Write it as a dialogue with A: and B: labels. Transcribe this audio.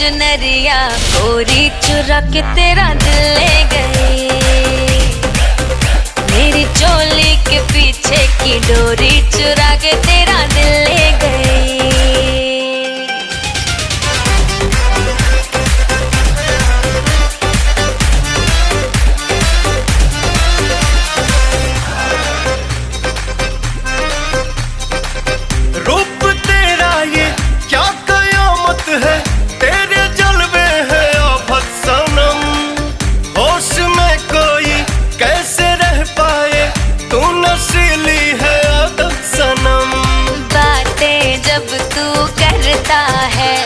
A: चुनरिया गोरी चुरा के तेरा दिल ले गई। मेरी चोली के पीछे की डोरी चुरा के तेरा दिल ले गई।
B: रूप तेरा ये क्या कयामत है, तेरे जलवे है आफत सनम। होश में कोई कैसे रह पाए, तू नशीली है आदत सनम।
A: बातें जब तू करता है